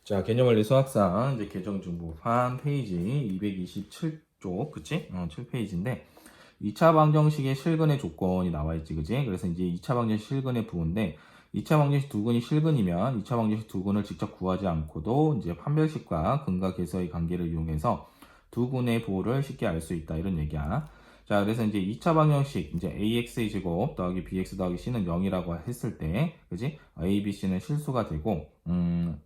자, 개념원리 수학상 이제 계정중복한 페이지 227쪽, 그치? 7페이지인데 2차 방정식의 실근의 조건이 나와 있지, 그치? 그래서 이제 2차 방정식 실근의 부호인데 2차 방정식 두 근이 실근이면 2차 방정식 두 근을 직접 구하지 않고도 이제 판별식과 근과 계수의 관계를 이용해서 두 근의 부호를 쉽게 알 수 있다, 이런 얘기야. 자, 그래서 이제 2차 방정식, 이제 ax의 제곱 더하기 bx 더하기 c는 0이라고 했을 때, 그지? a, b, c는 실수가 되고,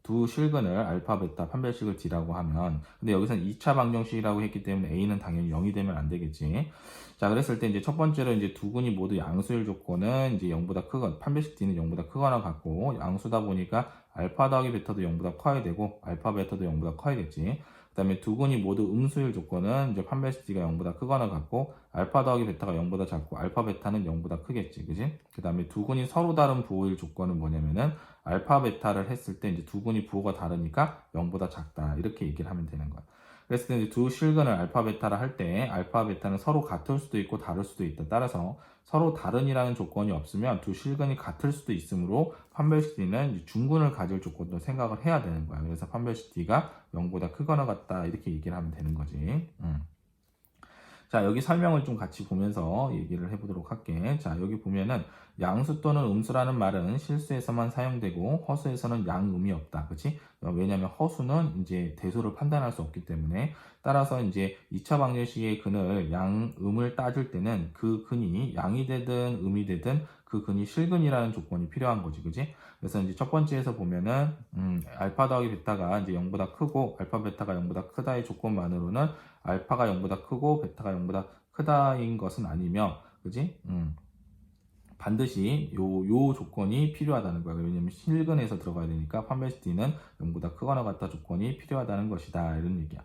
두 실근을 알파, 베타, 판별식을 d라고 하면, 근데 여기서는 2차 방정식이라고 했기 때문에 a는 당연히 0이 되면 안 되겠지. 자, 그랬을 때 이제 첫 번째로 이제 두 근이 모두 양수일 조건은 이제 0보다 크거나, 판별식 d는 0보다 크거나 같고, 양수다 보니까 알파 더하기 베타도 0보다 커야 되고, 알파, 베타도 0보다 커야겠지. 그 다음에 두 근이 모두 음수일 조건은 이제 판별식 d가 0보다 크거나 같고 알파 더하기 베타가 0보다 작고 알파 베타는 0보다 크겠지, 그지? 그 다음에 두 근이 서로 다른 부호일 조건은 뭐냐면은 알파 베타를 했을 때 이제 두 근이 부호가 다르니까 0보다 작다, 이렇게 얘기를 하면 되는 거야. 그랬을 때 이제 두 실근을 알파 베타라 할 때 알파 베타는 서로 같을 수도 있고 다를 수도 있다. 따라서 서로 다른이라는 조건이 없으면 두 실근이 같을 수도 있으므로 판별식 d는 중근을 가질 조건도 생각을 해야 되는 거야. 그래서 판별식 d가 0보다 크거나 같다, 이렇게 얘기를 하면 되는 거지. 자, 여기 설명을 좀 같이 보면서 얘기를 해보도록 할게. 자, 여기 보면은 양수 또는 음수라는 말은 실수에서만 사용되고 허수에서는 양음이 없다. 그치? 왜냐면 허수는 이제 대소를 판단할 수 없기 때문에, 따라서 이제 2차 방정식의 근을 양음을 따질 때는 그 근이 양이 되든 음이 되든 그 근이 실근이라는 조건이 필요한 거지. 그치? 그래서 이제 첫 번째에서 보면은 알파 더하기 베타가 이제 0보다 크고 알파 베타가 0보다 크다의 조건만으로는 알파가 0보다 크고 베타가 0보다 크다인 것은 아니며, 그지? 반드시 요 조건이 필요하다는 거야. 왜냐면 실근에서 들어가야 되니까 판별식 d는 0보다 크거나 같다 조건이 필요하다는 것이다, 이런 얘기야.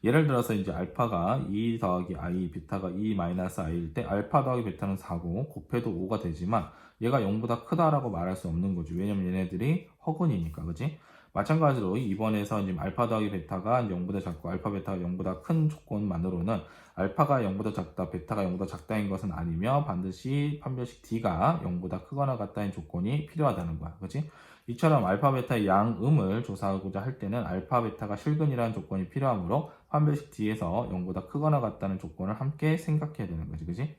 예를 들어서 이제 알파가 2 더하기 i, 베타가 2 마이너스 i일 때 알파 더하기 베타는 4고 곱해도 5가 되지만 얘가 0보다 크다라고 말할 수 없는 거지. 왜냐면 얘네들이 허근이니까, 그지? 마찬가지로 이번에서 이제 알파 더하기 베타가 0보다 작고 알파 베타가 0보다 큰 조건만으로는 알파가 0보다 작다, 베타가 0보다 작다인 것은 아니며 반드시 판별식 d가 0보다 크거나 같다는 조건이 필요하다는 거야. 그렇지? 이처럼 알파 베타의 양음을 조사하고자 할 때는 알파 베타가 실근이라는 조건이 필요하므로 판별식 d에서 0보다 크거나 같다는 조건을 함께 생각해야 되는 거지. 그렇지?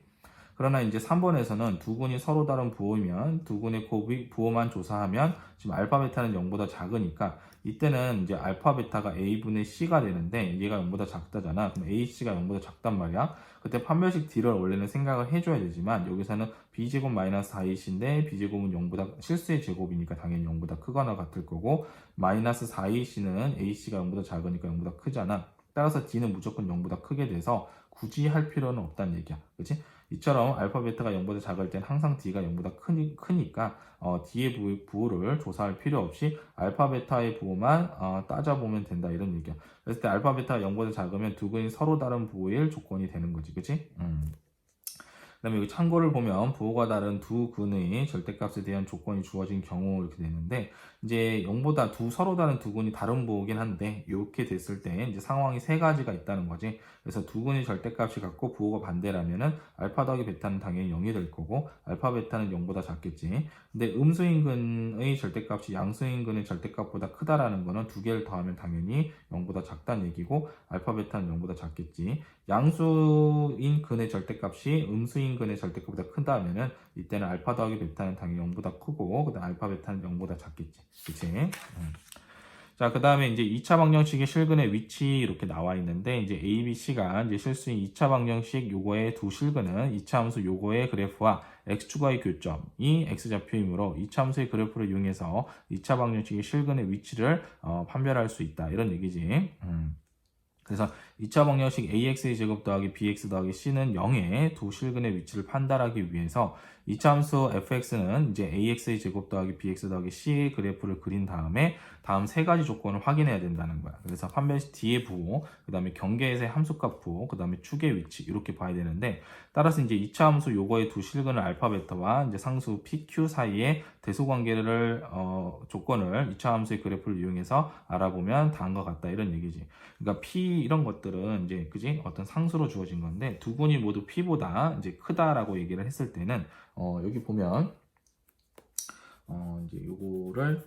그러나 이제 3번에서는 두 근이 서로 다른 부호이면 두 근의 부호만 조사하면 지금 알파 베타는 0보다 작으니까 이때는 이제 알파 베타가 a분의 c가 되는데 얘가 0보다 작다잖아. 그럼 ac가 0보다 작단 말이야. 그때 판별식 d를 원래는 생각을 해줘야 되지만 여기서는 b제곱 마이너스 4ac인데 b제곱은 0보다 실수의 제곱이니까 당연히 0보다 크거나 같을 거고 마이너스 4ac는 ac가 0보다 작으니까 0보다 크잖아. 따라서 d는 무조건 0보다 크게 돼서 굳이 할 필요는 없다는 얘기야. 그치? 이처럼 알파 베타가 0보다 작을 땐 항상 d가 0보다 크니까 d의 부호를 조사할 필요 없이 알파 베타의 부호만 따져보면 된다, 이런 얘기야. 그래서 때 알파 베타가 0보다 작으면 두 근이 서로 다른 부호일 조건이 되는 거지, 그치? 그다음에 여기 참고를 보면 부호가 다른 두 근의 절대값에 대한 조건이 주어진 경우 이렇게 되는데, 이제 0보다 서로 다른 두 근이 다른 부호긴 한데 이렇게 됐을 때 이제 상황이 세 가지가 있다는 거지. 그래서 두 근의 절대값이 같고 부호가 반대라면은 알파 더하기 베타는 당연히 0이 될 거고 알파 베타는 0보다 작겠지. 근데 음수인 근의 절대값이 양수인 근의 절대값보다 크다라는 거는 두 개를 더하면 당연히 0보다 작다는 얘기고 알파 베타는 0보다 작겠지. 양수인 근의 절대값이 음수인 근의 절대값보다 크다면은 이때는 알파 더하기 베타는 당연히 0보다 크고 그다음 알파 베타는 0보다 작겠지. 그치? 자, 그 다음에 이제 2차 방정식의 실근의 위치 이렇게 나와 있는데, 이제 A, B, C가 이제 실수인 2차 방정식 요거의 두 실근은 2차 함수 요거의 그래프와 x축과의 교점이 x좌표이므로 2차 함수의 그래프를 이용해서 2차 방정식의 실근의 위치를 판별할 수 있다, 이런 얘기지. 그래서 2차 방정식 ax의 제곱 더하기 bx 더하기 c는 0의 두 실근의 위치를 판단하기 위해서 2차 함수 fx는 이제 ax의 제곱 더하기 bx 더하기 c의 그래프를 그린 다음에 다음 세 가지 조건을 확인해야 된다는 거야. 그래서 판별식 d의 부호, 그 다음에 경계에서의 함수값 부호, 그 다음에 축의 위치, 이렇게 봐야 되는데, 따라서 이제 2차 함수 요거의 두 실근을 알파 베타와 이제 상수 pq 사이의 대소 관계를 조건을 2차 함수의 그래프를 이용해서 알아보면 다음과 같다, 이런 얘기지. 그러니까 p 이런 것들은 이제 그지 어떤 상수로 주어진 건데 두 분이 모두 p보다 이제 크다라고 얘기를 했을 때는 여기 보면 이제 요거를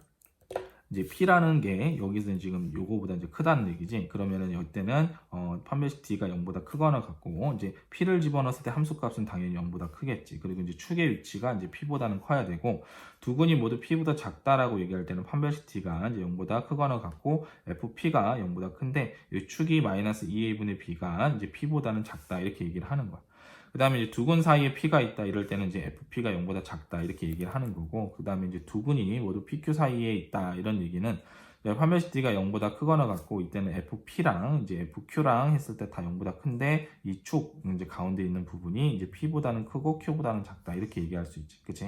이제 P라는 게 여기서 지금 요거보다 이제 크다는 얘기지. 그러면은 이때는 판별식 D가 0보다 크거나 같고, 이제 P를 집어넣었을 때 함수값은 당연히 0보다 크겠지. 그리고 이제 축의 위치가 이제 P보다는 커야 되고, 두 근이 모두 P보다 작다라고 얘기할 때는 판별식 D가 이제 0보다 크거나 같고, FP가 0보다 큰데, 이 축이 마이너스 2a분의 B가 이제 P보다는 작다 이렇게 얘기를 하는 거야. 그 다음에 이제 두 근 사이에 P가 있다 이럴 때는 이제 FP가 0보다 작다 이렇게 얘기를 하는 거고, 그 다음에 이제 두 근이 모두 PQ 사이에 있다 이런 얘기는 판별식 D가 0보다 크거나 같고, 이때는 FP랑 이제 FQ랑 했을 때 다 0보다 큰데 이 축 이제 가운데 있는 부분이 이제 P보다는 크고 Q보다는 작다 이렇게 얘기할 수 있지, 그치?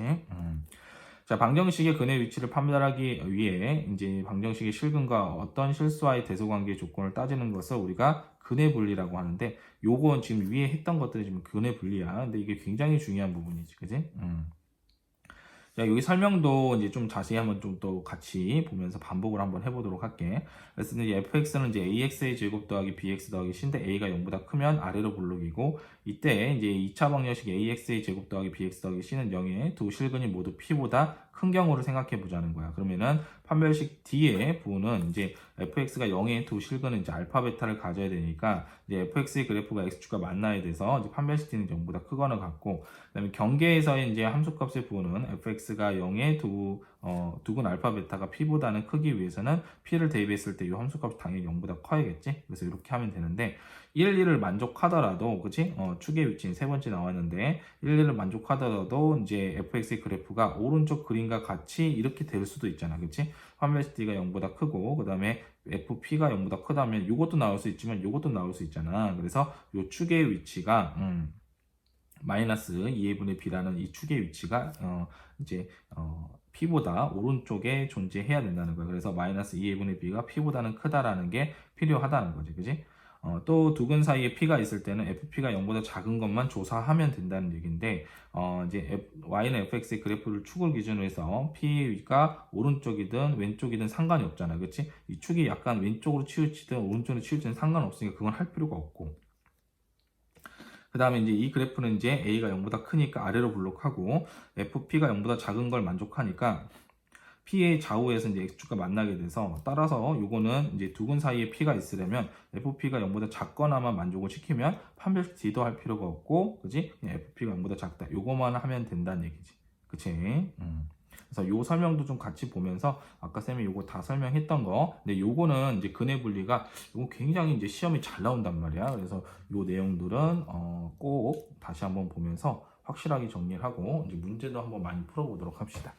자, 방정식의 근의 위치를 판별하기 위해 이제 방정식의 실근과 어떤 실수와의 대소관계의 조건을 따지는 것을 우리가 근의 분리라고 하는데, 요건 지금 위에 했던 것들이 지금 근의 분리야. 근데 이게 굉장히 중요한 부분이지, 그지? 자, 여기 설명도 이제 좀 자세히 한번 좀 또 같이 보면서 반복을 한번 해보도록 할게. 그래서 이제 fx는 이제 ax의 제곱 더하기 bx 더하기 c인데 a가 0보다 크면 아래로 블록이고, 이때 이제 2차 방정식 ax의 제곱 더하기 bx 더하기 c는 0의 두 실근이 모두 p보다 큰 경우를 생각해 보자는 거야. 그러면은 판별식 D의 부호는 이제 fx가 0의 두 실근은 이제 알파 베타를 가져야 되니까, 이제 fx의 그래프가 x축과 만나야 돼서 이제 판별식 D는 0보다 크거나 같고, 그다음에 경계에서의 이제 함수값의 부호는 fx가 0의 두근 알파 베타가 p보다는 크기 위해서는 p를 대입했을 때 이 함수값이 당연히 0보다 커야겠지. 그래서 이렇게 하면 되는데, 1, 2를 만족하더라도, 그치? 축의 위치는 세 번째 나왔는데, 1, 2를 만족하더라도 이제 fx의 그래프가 오른쪽 그림과 같이 이렇게 될 수도 있잖아, 그치? 판별식 D가 0보다 크고, 그 다음에 fp가 0보다 크다면 이것도 나올 수 있지만 이것도 나올 수 있잖아. 그래서 이 축의 위치가 마이너스 2a분의 b라는 이 축의 위치가 이제 p보다 오른쪽에 존재해야 된다는 거예요. 그래서 마이너스 2a분의 b가 p보다는 크다라는 게 필요하다는 거지, 그지? 또 두 근 사이에 p가 있을 때는 fp가 0보다 작은 것만 조사하면 된다는 얘기인데, 이제 y는 fx의 그래프를 축을 기준으로 해서 p가 오른쪽이든 왼쪽이든 상관이 없잖아, 그렇지? 이 축이 약간 왼쪽으로 치우치든 오른쪽으로 치우치든 상관없으니까 그건 할 필요가 없고, 그 다음에 이제 이 그래프는 이제 a가 0보다 크니까 아래로 블록하고, fp가 0보다 작은 걸 만족하니까 p의 좌우에서 이제 x축과 만나게 돼서, 따라서 요거는 이제 두 근 사이에 p가 있으려면 fp가 0보다 작거나만 만족을 시키면 판별식 D도 할 필요가 없고, 그지? fp가 0보다 작다 요거만 하면 된다는 얘기지, 그치? 그래서 요 설명도 좀 같이 보면서, 아까 쌤이 요거 다 설명했던 거, 근데 요거는 이제 근의 분리가 요거 굉장히 이제 시험이 잘 나온단 말이야. 그래서 요 내용들은 꼭 다시 한번 보면서 확실하게 정리를 하고 이제 문제도 한번 많이 풀어보도록 합시다.